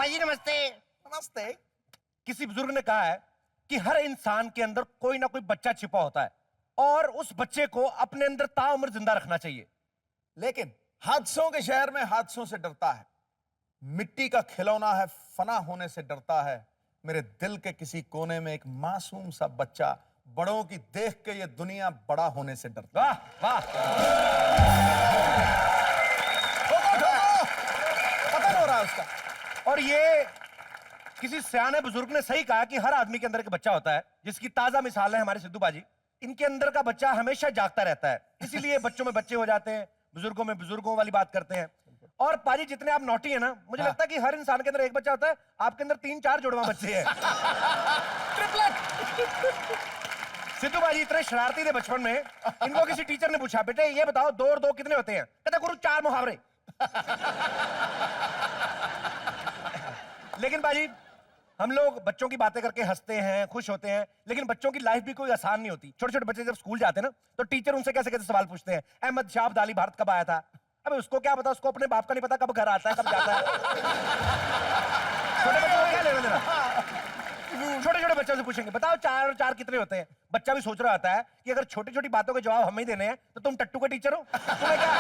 पाजी नमस्ते। नमस्ते। किसी बुजुर्ग ने कहा है कि हर इंसान के अंदर कोई ना कोई बच्चा छिपा होता है और उस बच्चे को अपने अंदर ताउम्र जिंदा रखना चाहिए। लेकिन हादसों के शहर में हादसों से डरता है, मिट्टी का खिलौना है, फना होने से डरता है। मेरे दिल के किसी कोने में एक मासूम सा बच्चा बड़ों की देख के ये दुनिया बड़ा होने से डरता है। वाह वाह। पता नहीं हो रहा है उसका। और ये किसी सियाने बुजुर्ग ने सही कहा कि हर आदमी के अंदर एक बच्चा होता है, जिसकी ताजा मिसाल है हमारे सिद्धू बाजी। इनके अंदर का बच्चा हमेशा जागता रहता है, इसीलिए बच्चों में बच्चे हो जाते हैं, बुजुर्गों में बुजुर्गों वाली बात करते हैं। और पाजी जितने आप नॉटी है ना, मुझे लगता है कि हर इंसान के अंदर एक बच्चा होता है, आपके अंदर 3-4 जुड़वा बच्चे हैं। सिद्धू बाजी इतने शरारती थे बचपन में, इनको किसी टीचर ने पूछा, बेटे ये बताओ 2 और 2 कितने होते हैं? कहता गुरु 4 मुहावरे। लेकिन बाजी हम लोग बच्चों की बातें करके हंसते हैं, खुश होते हैं, लेकिन बच्चों की लाइफ भी कोई आसान नहीं होती। छोटे छोटे बच्चे जब स्कूल जाते हैं ना, तो टीचर उनसे कैसे कैसे सवाल पूछते हैं। अहमद शाह अब्दाली भारत कब आया था? अबे उसको क्या पता, उसको अपने बाप का नहीं पता कब घर आता है कब जाता है। छोटे बच्चों को क्या लेना देना। छोटे छोटे बच्चों से पूछेंगे बताओ 4 और 4 कितने होते हैं। बच्चा भी सोच रहा होता है कि अगर छोटी छोटी बातों के जवाब हमें ही देने हैं तो तुम टट्टू के टीचर हो, तुम्हें क्या।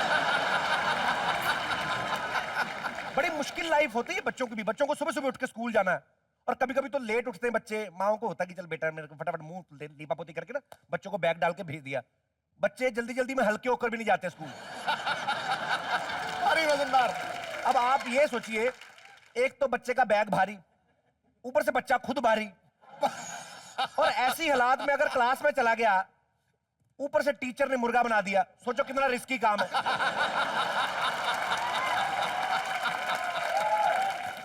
बड़ी मुश्किल लाइफ होती है बच्चों की भी। बच्चों को सुबह सुबह उठ के स्कूल जाना है, और कभी कभी तो लेट उठते हैं बच्चे। माओ को होता है कि चल बेटा मेरे को फटाफट मुंह लीपापोती करके ना बच्चों को बैग डाल के भेज दिया। बच्चे जल्दी जल्दी में हल्के होकर भी नहीं जाते स्कूल। अरे मजेदार। अब आप ये सोचिए, एक तो बच्चे का बैग भारी, ऊपर से बच्चा खुद भारी, और ऐसी हालात में अगर क्लास में चला गया, ऊपर से टीचर ने मुर्गा बना दिया, सोचो कितना रिस्की काम है।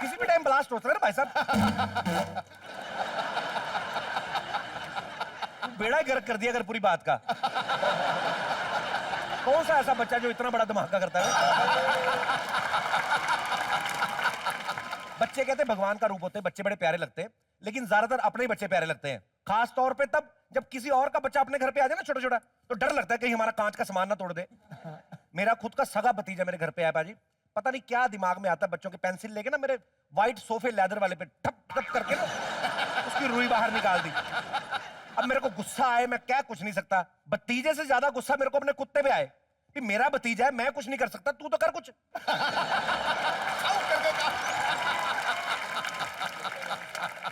किसी भी टाइम ब्लास्ट हो सकता है ना भाई साहब। बेड़ा ही गर्क कर दिया अगर पूरी बात का। कौन सा ऐसा बच्चा जो इतना बड़ा धमाका करता है। बच्चे कहते हैं भगवान का रूप होते हैं, बच्चे बड़े प्यारे लगते हैं, लेकिन ज्यादातर अपने ही बच्चे प्यारे लगते हैं। खास तौर पे तब जब किसी और का बच्चा अपने घर पे आ जाए ना छोटा छोटा, तो डर लगता है कहीं हमारा कांच का सामान ना तोड़ दे। मेरा खुद का सगा भतीजा मेरे घर पे आया बाजी, पता नहीं क्या दिमाग में आता है, बच्चों की पेंसिल लेके ना मेरे व्हाइट सोफे लेदर वाले पे ठप ठप करके ना उसकी रुई बाहर निकाल दी। अब मेरे को गुस्सा आए, मैं क्या कुछ नहीं सकता। भतीजे से ज्यादा गुस्सा मेरे को अपने कुत्ते पे आए कि मेरा भतीजा है, मैं कुछ नहीं कर सकता, तू तो कर कुछ।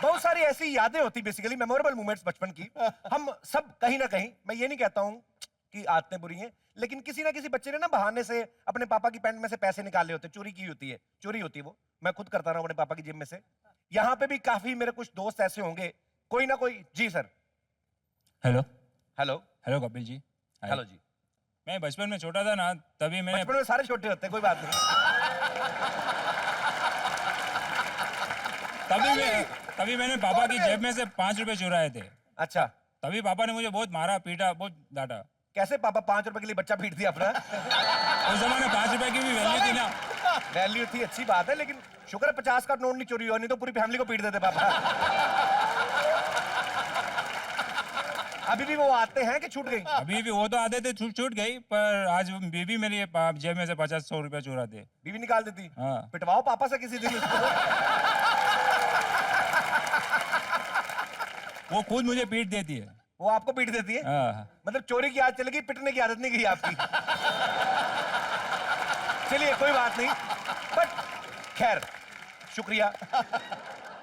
बहुत सारी ऐसी यादें होती, बेसिकली मेमोरेबल मोमेंट्स बचपन की। हम सब कहीं ना कहीं, मैं ये नहीं कहता हूं कि आदतें बुरी हैं, लेकिन किसी ना किसी बच्चे ने ना बहाने से अपने पापा की पैंट में से पैसे निकाले होते, चोरी की होती है, चोरी होती है वो। मैं खुद करता रहा अपने पापा की जेब में से। यहाँ पे भी काफी मेरे कुछ दोस्त ऐसे होंगे, कोई ना कोई। जी sir. Hello hello. Hello Kapil ji. Hi. Hello जी। मैं बचपन में छोटा था ना, तभी मैंने बचपन में सारे छोटे होते हैं, कोई बात नहीं। तभी मैंने पापा की जेब में से 5 रुपए चुराए थे। अच्छा, तभी पापा ने मुझे बहुत मारा, पीटा, बहुत डांटा। कैसे पापा 5 रुपए के लिए बच्चा पीट दिया अपना? उस जमाने 5 रुपए की भी वैल्यू थी ना। वैल्यू थी, अच्छी बात है, लेकिन शुक्र है 50 का नोट नहीं चोरी हुआ, नहीं तो पूरी फैमिली को पीट देते पापा। अभी भी वो आते हैं कि छूट गई? अभी भी वो तो आते थे, छूट गई, पर आज बीबी मेरी जेब में से 50-100 रुपए चुराते। बीवी निकाल देती? हाँ। पिटवाओ पापा से किसी दिन उसको। वो खुद मुझे पीट देती है। वो आपको पीट देती है? हाँ। मतलब चोरी की आदत चलेगी, पिटने की आदत नहीं गई आपकी। चलिए कोई बात नहीं, बट खैर शुक्रिया।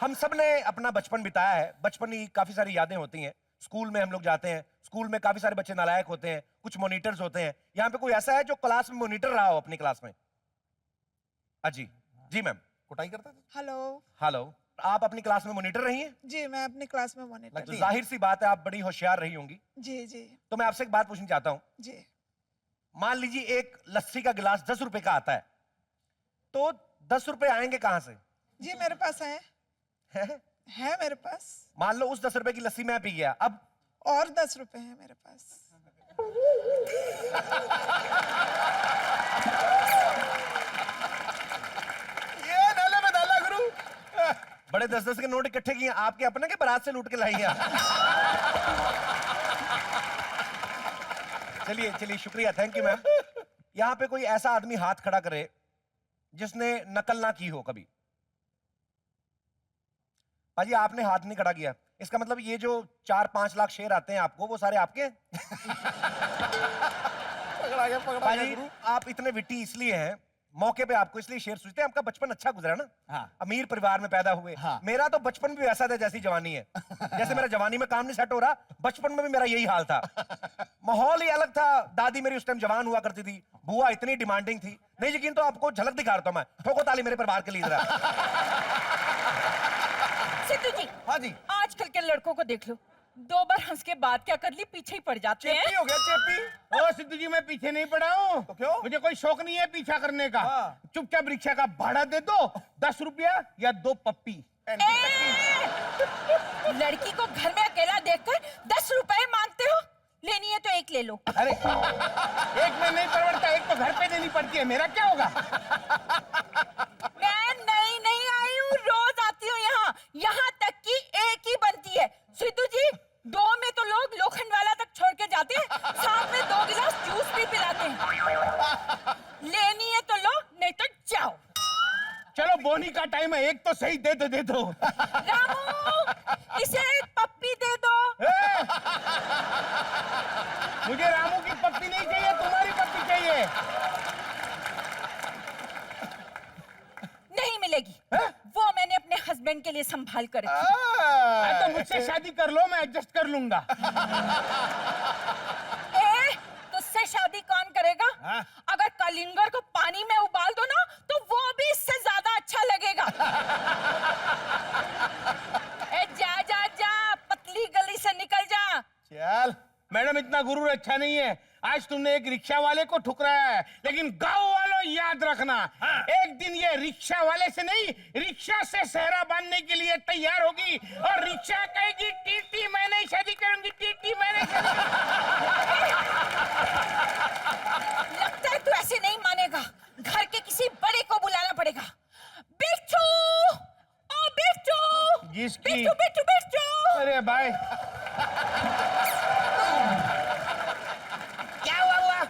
हम सब ने अपना बचपन बिताया है, बचपन की काफी सारी यादें होती हैं। स्कूल में हम लोग जाते हैं, स्कूल में काफी सारे बच्चे नालायक होते हैं, कुछ मॉनिटर्स होते हैं। यहाँ पे कोई ऐसा है जो क्लास में मॉनिटर रहा हो अपनी क्लास में? जी जी मैम। कुटाई करता था। हेलो। हेलो, आप अपनी क्लास में मॉनिटर रही हैं? जी मैं अपनी क्लास में मॉनिटर तो जाहिर सी बात है आप बड़ी होशियार रही होंगी। जी जी तो मैं आपसे एक बात पूछना चाहता हूँ। जी। मान लीजिए एक लस्सी का गिलास 10 रुपए का आता है, तो 10 रुपए आएंगे कहां से? जी मेरे पास है मेरे पास। मान लो उस 10 रुपए की लस्सी मैं पी गया, अब और 10 रुपए हैं मेरे पास। ये नाले में डाला गुरु। बड़े 10-10 के नोट इकट्ठे किए आपके अपने के बारात से लूट के लाई हैं। चलिए चलिए शुक्रिया, थैंक यू मैम। यहाँ पे कोई ऐसा आदमी हाथ खड़ा करे जिसने नकल ना की हो कभी? पाजी आपने हाथ नहीं खड़ा किया, इसका मतलब ये जो 4-5 लाख शेयर आते हैं आपको, वो सारे आपके हैं? पकड़ा गया पाजी गुरु। आप इतने विट्टी इसलिए हैं, मौके पे आपको इसलिए शेयर सूझते हैं, आपका बचपन अच्छा गुजरा ना। हाँ। अमीर परिवार में पैदा हुए। हाँ। मेरा तो बचपन भी वैसा था जैसी जवानी है। जैसे मेरा जवानी में काम नहीं सेट हो रहा, बचपन में भी मेरा यही हाल था। माहौल ही अलग था। दादी मेरी उस टाइम जवान हुआ करती थी, बुआ इतनी डिमांडिंग थी। नहीं यकीन तो आपको झलक दिखा रहा हूं मैं, ठोको ताली मेरे परिवार के लिए जरा। सिद्धू जी, हाँ जी। आजकल के लड़कों को देख लो, 2 बार हंस के बात क्या कर ली, पीछे ही पड़ जाते चेपी हैं। हो गया चेपी। ओ सिद्धू जी, मैं पीछे नहीं पड़ा हूँ। तो क्यों? मुझे कोई शौक नहीं है पीछा करने का। हाँ। चुपचाप रिक्शा का भाड़ा दे दो, 10 रुपया या 2 पप्पी। लड़की को घर में अकेला देखकर 10 रुपए मांगते हो? लेनी है तो एक ले लो। अरे एक में नहीं परवड़ता, एक तो घर पे देनी पड़ती है, मेरा क्या होगा? मैं नहीं आई हूँ, रोज आती हूँ यहाँ। यहाँ तक कि एक ही बनती है। सिद्धू जी, 2 में तो लोग लोखंड वाला तक छोड़ के जाते हैं, साथ में 2 गिलास जूस भी पिलाते हैं। लेनी है तो लो, नहीं तो जाओ। चलो बोनी का टाइम है, एक तो सही दे दो। रामू, इसे एक पप्पी दे दो। मुझे रामू की पप्पी नहीं चाहिए, तुम्हारी पप्पी चाहिए। नहीं मिलेगी। वो मैंने अपने हस्बैंड के लिए संभाल कर रखी। तो मुझसे शादी कर लो, मैं एडजस्ट कर लूंगा। तुझसे शादी कौन करेगा? अगर कलिंगर को पानी में उबाल दो ना, तो वो भी इससे ज्यादा अच्छा लगेगा। जा, पतली गली से निकल जा। चल। मैडम, इतना गुरूर अच्छा नहीं है। आज तुमने एक रिक्शा वाले को ठुकराया है, लेकिन गांव वालों याद रखना, एक दिन ये रिक्शा वाले से नहीं, रिक्शा से सहरा बांधने के लिए तैयार होगी और रिक्शा कहेगी, टीटी मैं नहीं शादी करूंगी, टीटी मैं नहीं शादी करूंगी। लगता है तू ऐसे नहीं मानेगा। घर के किसी बड़े को बुलाना पड़ेगा। बिट्टू, ओ बिट्टू, जिसकी- बिट्टू। अरे भाई, क्या हुआ?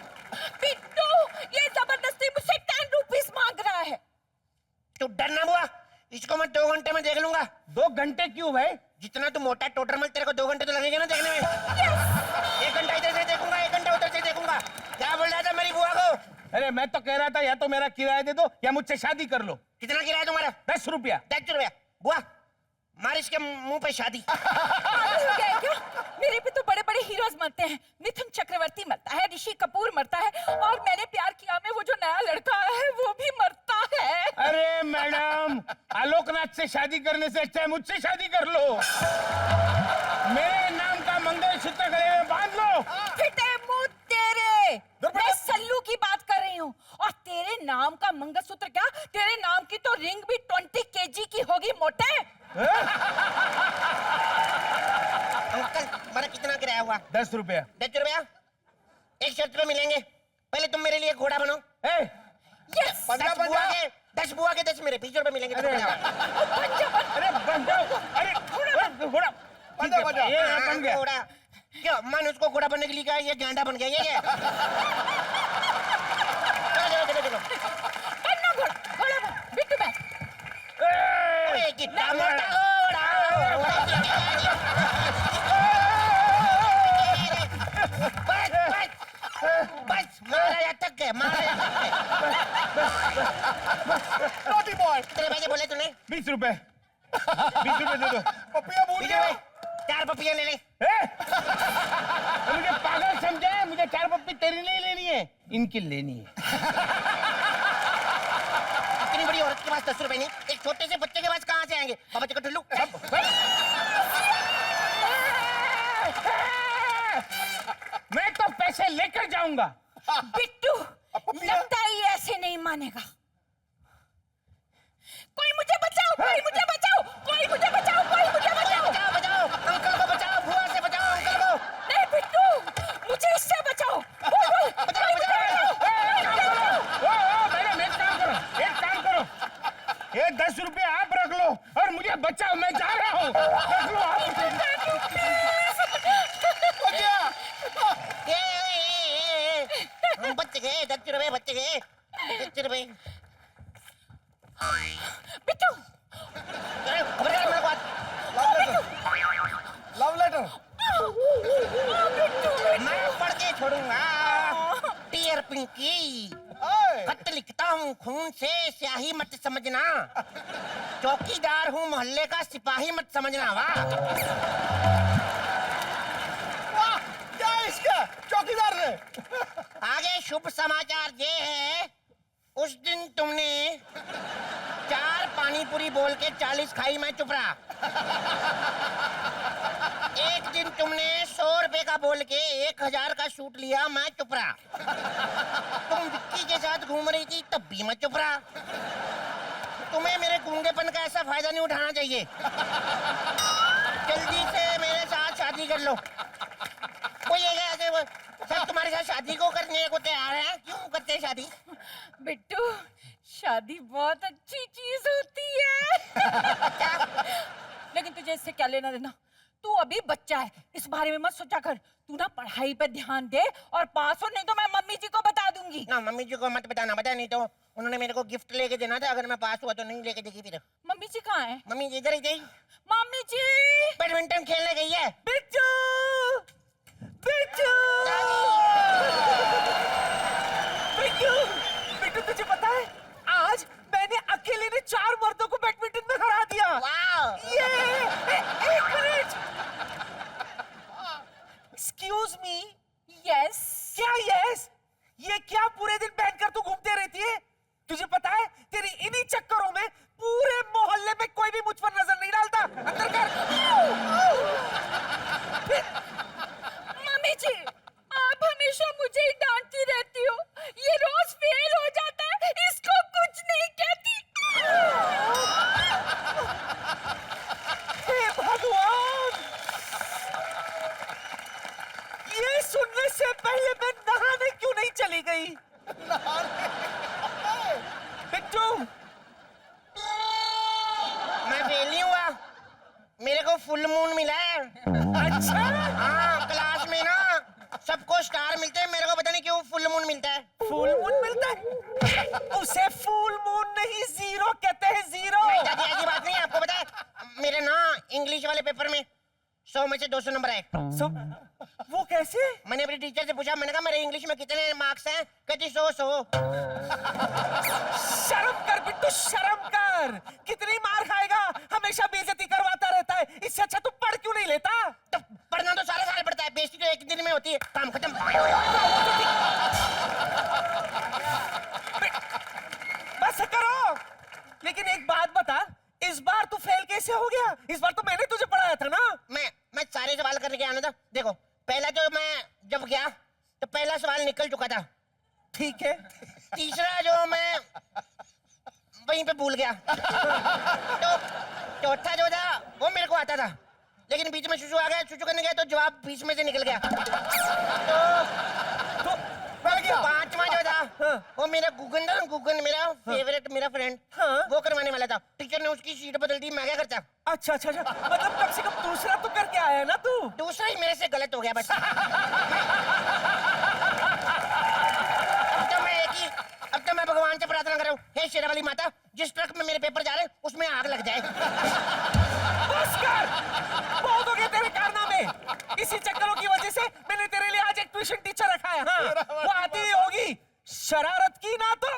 बिट्टू, ये जबरदस्ती मुझसे 10 रुपीस मांग रहा है। तू डरना बुआ, इसको मैं 2 घंटे में देख लूंगा। 2 घंटे क्यों भाई? जितना तू मोटा टोटर मल, तेरे को 2 घंटे तो लगेंगे ना देखने में। 1 घंटा इधर से देखूंगा, 1 घंटा उधर से देखूंगा। क्या बोल रहा था मेरी बुआ को? अरे मैं तो कह रहा था, या तो मेरा किराया दे दो या मुझसे शादी कर लो। कितना किराया तुम्हारा? 10 रुपया। 10 रुपया। बुआ, मार इसके मुंह पे शादी। पागल हो गया है क्या? मेरे पे तो बड़े बड़े हीरोज मरते हैं। मिथुन चक्रवर्ती मरता है, ऋषि कपूर मरता है, और मैंने प्यार किया में वो जो नया लड़का आया है वो भी मरता है। अरे मैडम, आलोकनाथ से शादी करने से अच्छा है मुझसे शादी कर लो। मेरे नाम का मंगलसूत्र गले में बांध लो। फिटे मुंह तेरे। मैं सल्लू की बात कर रही हूँ, और तेरे नाम का मंगलसूत्र क्या, तेरे नाम की तो रिंग भी 20 kg की होगी मोटे। अंकल, मेरा कितना किराया हुआ? 10 रुपया। 10 रुपया। एक शर्त पे मिलेंगे, पहले तुम मेरे लिए घोड़ा बनो। यस। 10 बुआ के 10 मेरे, 20 रुपए मिलेंगे। अरे बन जाओ। अरे घोड़ा बन जा। ये बन गया। घोड़ा क्यों? मन उसको घोड़ा बनने के लिए कहा, ये गांडा बन गया। ये क्या? चलो। बनना घोड़ा बन, बिट्टू बैठ। अरे कितना मोटा घोड़ा। बस मारा तक है। Naughty boy. तेरे पैसे बोले तूने? 20 रुपए। 20 रुपए दे दो। पपिया भूल गया। 4 पपियां ले ले। मुझे पागल समझा है? मुझे 4 पप्पी तेरी नहीं लेनी है, इनकी लेनी है। इतनी बड़ी औरत के पास 10 रुपए नहीं, एक छोटे से बच्चे के पास कहाँ से आएंगे? बाबा जी को टुल्लू। मैं तो पैसे लेकर जाऊंगा। बिट्टू, लगता है ये ऐसे नहीं मानेगा। कोई मुझे बचाओ, कोई मुझे बचाओ, कोई मुझे बचाओ, कोई मुझे बचाओ। बचाओ, अंकल को बचाओ, बुआ से बचाओ अंकल को। नहीं बिट्टू, मुझे इससे बचाओ। बचाओ। मैडम, एक काम करो, ये 10 रुपए आप रख लो और मुझे बचाओ, मैं जा रहा हूँ। रख लो आप। हम बच गए। 10 रुपए बच गए। 10 रुपए। बिट्टू, अरे, खबर कर मेरे को। पिंकी, ओए, खत लिखता हूँ खून से, स्याही मत समझना। चौकीदार हूँ मोहल्ले का, सिपाही मत समझना। वाह, वाह, क्या है इसका चौकीदार ने? आगे शुभ समाचार ये है, उस दिन तुमने 4 पानी पूरी बोल के 40 खाई, मैं चुप रहा। एक दिन तुमने 100 रुपए का बोल के 1000 का सूट लिया, मैं चुप रहा। तुम विक्की के साथ घूम रही थी, तब भी मैं चुप रहा। तुम्हें मेरे गूंगेपन का ऐसा फायदा नहीं उठाना चाहिए। जल्दी से मेरे साथ शादी कर लो। कोई ऐसे सब तुम्हारे साथ शादी को करने को तैयार है, क्यों करते हैं शादी? बिट्टू, शादी बहुत अच्छी चीज होती है। लेकिन तुझे इससे क्या लेना देना? तू अभी बच्चा है, इस बारे में मत सोचा कर। तू ना पढ़ाई पे ध्यान दे और पास हो, नहीं तो मैं मम्मी जी को बता दूंगी। ना, मम्मी जी को मत बताना, बता, नहीं तो उन्होंने मेरे को गिफ्ट लेके देना था, अगर मैं पास हुआ तो नहीं लेके देगी फिर। मम्मी जी कहाँ है? मम्मी जी इधर ही गई, मम्मी जी! बैडमिंटन खेलने गई है। बिट्टू! बिट्टू! बिट्टू! बिट्टू, तुझे पता है आज मैंने अकेले ने 4 मर्दों को बैडमिंटन में हरा दिया। वाह, ये एक मिनट, एक्सक्यूज मी। यस? क्या यस? ये क्या पूरे दिन पहनकर तू घूमते रहती है? तुझे पता है तेरी इन्हीं चक्करों में पूरे मोहल्ले में कोई भी मुझ पर नजर नहीं डालता। अंदर कर। मम्मी जी, आप हमेशा मुझे ही डांटती रहती हो। ये रोज फेल हो जाता है, इसको कुछ नहीं कहती। हे भगवान! ये सुनने से पहले मैं नहाने क्यों नहीं चली गई? बिट्टू! मैं फेल नहीं हुआ, मेरे को फुल मून मिला है। अच्छा, हाँ, क्लास में ना सबको स्टार मिलते हैं, मेरे को पता नहीं क्यों फुल मून मिलता है। फुल मून मिलता है? उसे फुल मून नहीं, जीरो कहते हैं, जीरो। नहीं दादी, ऐसी बात नहीं है, आपको पता है मेरे ना इंग्लिश वाले पेपर में 100 में से 200 नंबर आए। वो कैसे? मैंने अपनी टीचर से पूछा, मैंने कहा मेरे इंग्लिश में कितने मार्क्स हैं? कहती 100। शर्म कर बिट्टू, शर्म कर। कितनी मार खाएगा? हमेशा बेइज्जती करवाता रहता है। इससे अच्छा तू पढ़ क्यों नहीं लेता? तो पढ़ना तो सारे साल पड़ता है, बेइज्जती तो एक दिन में होती है, काम खत्म। बस करो। लेकिन एक बात बता, इस बार तू फेल कैसे हो गया? इस बार तो मैंने तुझे पढ़ाया था ना। मैं सारे सवाल करके गया ना था। देखो, पहला जो मैं जब गया तो पहला सवाल निकल चुका था। ठीक है। तीसरा जो मैं वहीं पे भूल गया। तो चौथा जो था वो मेरे को आता था, लेकिन बीच में शुशु आ गया, शुशु करने गया तो जवाब बीच में से निकल गया। तो पांचवा जो था वो मेरा गूगन था, गूगन मेरा फेवरेट, मेरा फ्रेंड, वो करवाने वाला था। टीचर ने उसकी सीट बदल दी, मैं क्या करता? अच्छा अच्छा अच्छा, मतलब कम से कम दूसरा तो करके आया ना तू? दूसरा ही मेरे से गलत हो गया बस। अब तो मैं भगवान से प्रार्थना कर रहा हूँ, हे शेरा वाली माता, जिस ट्रक में मेरे पेपर जा रहे हैं उसमें आग लग जाए। बस कर, बहुत हो गए तेरे कारनामे। इसी चक्करों की वजह से मैंने तेरे लिए आज एक ट्यूशन टीचर रखा है। हाँ, वो आती ही होगी, शरारत की ना तो